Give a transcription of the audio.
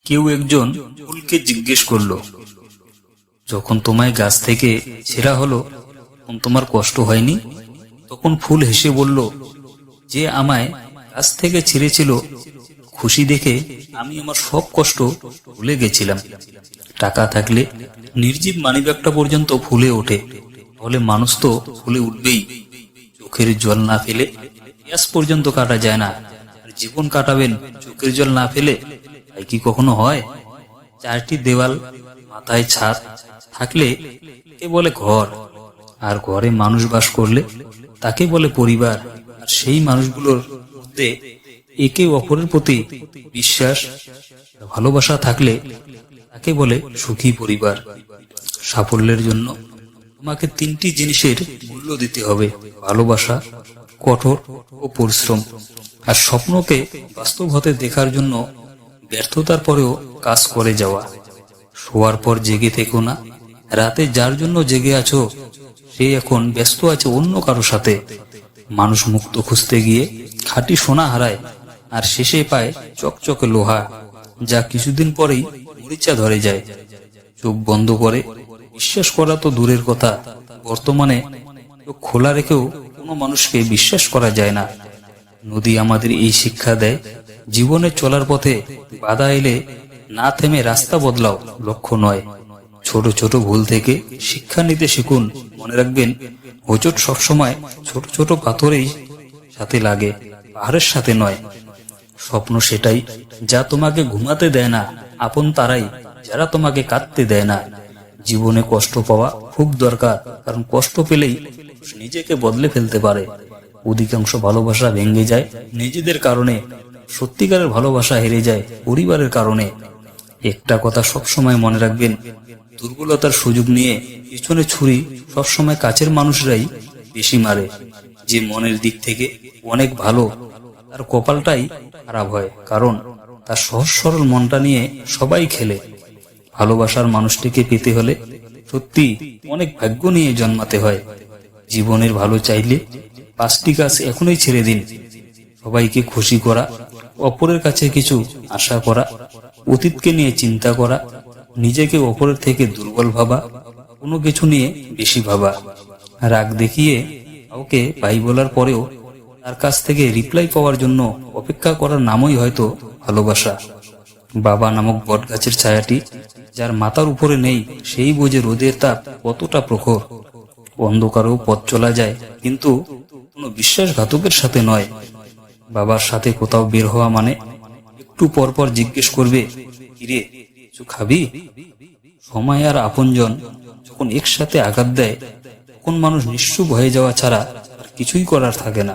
কেউ একজন ফুলকে জিজ্ঞেস করলো, যখন তোমায় গাছ থেকে ছেঁড়া হলো তখন তোমার কষ্ট হয়নি? তখন ফুল হেসে বলল, যে আমায় গাছ থেকে ছিঁড়েছিল খুশি দেখে আমি আমার সব কষ্ট ভুলে গেছিলাম। টাকা থাকলে নির্জীব মানিব্যাগটা পর্যন্ত ফুলে ওঠে, তাহলে মানুষ তো ফুলে উঠবেই। চোখের জল না ফেলে গ্যাস পর্যন্ত কাটা যায় না, আর জীবন কাটাবেন চোখের জল না ফেলে? তাই কি কখনো হয়? চারটি দেওয়াল, মাথায় ছাদ থাকলে কে বলে ঘর, আর ঘরে মানুষ বাস করলে তাকে বলে পরিবার। আর সেই মানুষগুলোর মধ্যে একে অপরের প্রতি বিশ্বাস, ভালোবাসা থাকলে তাকে বলে সুখী পরিবার। সাফল্যের জন্য তোমাকে তিনটি জিনিসের মূল্য দিতে হবে: ভালোবাসা, কঠোর ও পরিশ্রম। আর স্বপ্নকে বাস্তব হতে দেখার জন্য ব্যর্থতার পরেও কাজ করে যাওয়া। শোয়ার পর জেগে থেকো না, রাতে যার জন্য জেগে আছো সে এখন ব্যস্ত আছে অন্য কারো সাথে। মানুষ মুক্ত খুঁজতে গিয়ে খাঁটি সোনা হারায়, আর শেষে পায় চকচকে লোহা, যা কিছুদিন পরেই মরিচা ধরে যায়। চোখ বন্ধ করে বিশ্বাস করা তো দূরের কথা, বর্তমানে চোখ খোলা রেখেও কোনো মানুষকে বিশ্বাস করা যায় না। নদী আমাদের এই শিক্ষা দেয়, জীবনে চলার পথে বাধা এলে না থেমে রাস্তা বদলাও, লক্ষ্য নয়। ছোট ছোট ভুল থেকে শিক্ষা নিতে শিখুন। মনে রাখবেন, হোঁচট সবসময় ছোট ছোট পাথরেই সাথে লাগে, পাহাড়ের সাথে নয়। স্বপ্ন সেটাই যা তোমাকে ঘুমাতে দেয় না, আপন তারাই যারা তোমাকে কাঁদতে দেয় না। জীবনে কষ্ট পাওয়া খুব দরকার, কারণ কষ্ট পেলেই নিজেকে বদলে ফেলতে পারে। অধিকাংশ ভালোবাসা ভেঙে যায় নিজেদের কারণে, সত্যিকারের ভালোবাসা হেরে যায় পরিবারের কারণে। একটা কথা সবসময় মনে রাখবেন, দুর্বলতার সুযোগ নিয়ে পিছনে ছুরি সবসময় কাছের মানুষরাই বেশি মারে। যে মনের দিক থেকে অনেক ভালো, তার কপালটাই খারাপ হয়, কারণ তার সহজ সরল মনটা নিয়ে সবাই খেলে। ভালোবাসার মানুষটিকে পেতে হলে সত্যি অনেক ভাগ্য নিয়ে জন্মাতে হয়। জীবনের ভালো চাইলে 5টি কাজ এখনই ছেড়ে দিন: সবাইকে খুশি করা, অপরের কাছে কিছু আশা করা, অতীতকে নিয়ে চিন্তা করা, নিজেকে অপরের থেকে দুর্বল ভাবা, কোনো কিছু নিয়ে বেশি ভাবা। রাগ দেখিয়ে কাউকে ভাই বলার পরেও তার কাছ থেকে রিপ্লাই পাওয়ার জন্য অপেক্ষা করার নামই হয়তো ভালোবাসা। বাবা নামক বট গাছের ছায়াটি যার মাথার উপরে নেই, সেই বোঝে রোদের তাপ কতটা প্রখর। অন্ধকারেও পথ চলা যায়, কিন্তু কোনো বিশ্বাসঘাতকের সাথে নয়। বাবার সাথে কোথাও বের হওয়া মানে একটু পর পর জিজ্ঞেস করবে, কিরে কিছু খাবি? সময় আর আপনজন যখন একসাথে আঘাত দেয়, তখন মানুষ নিশ্চুপ হয়ে যাওয়া ছাড়া আর কিছুই করার থাকে না।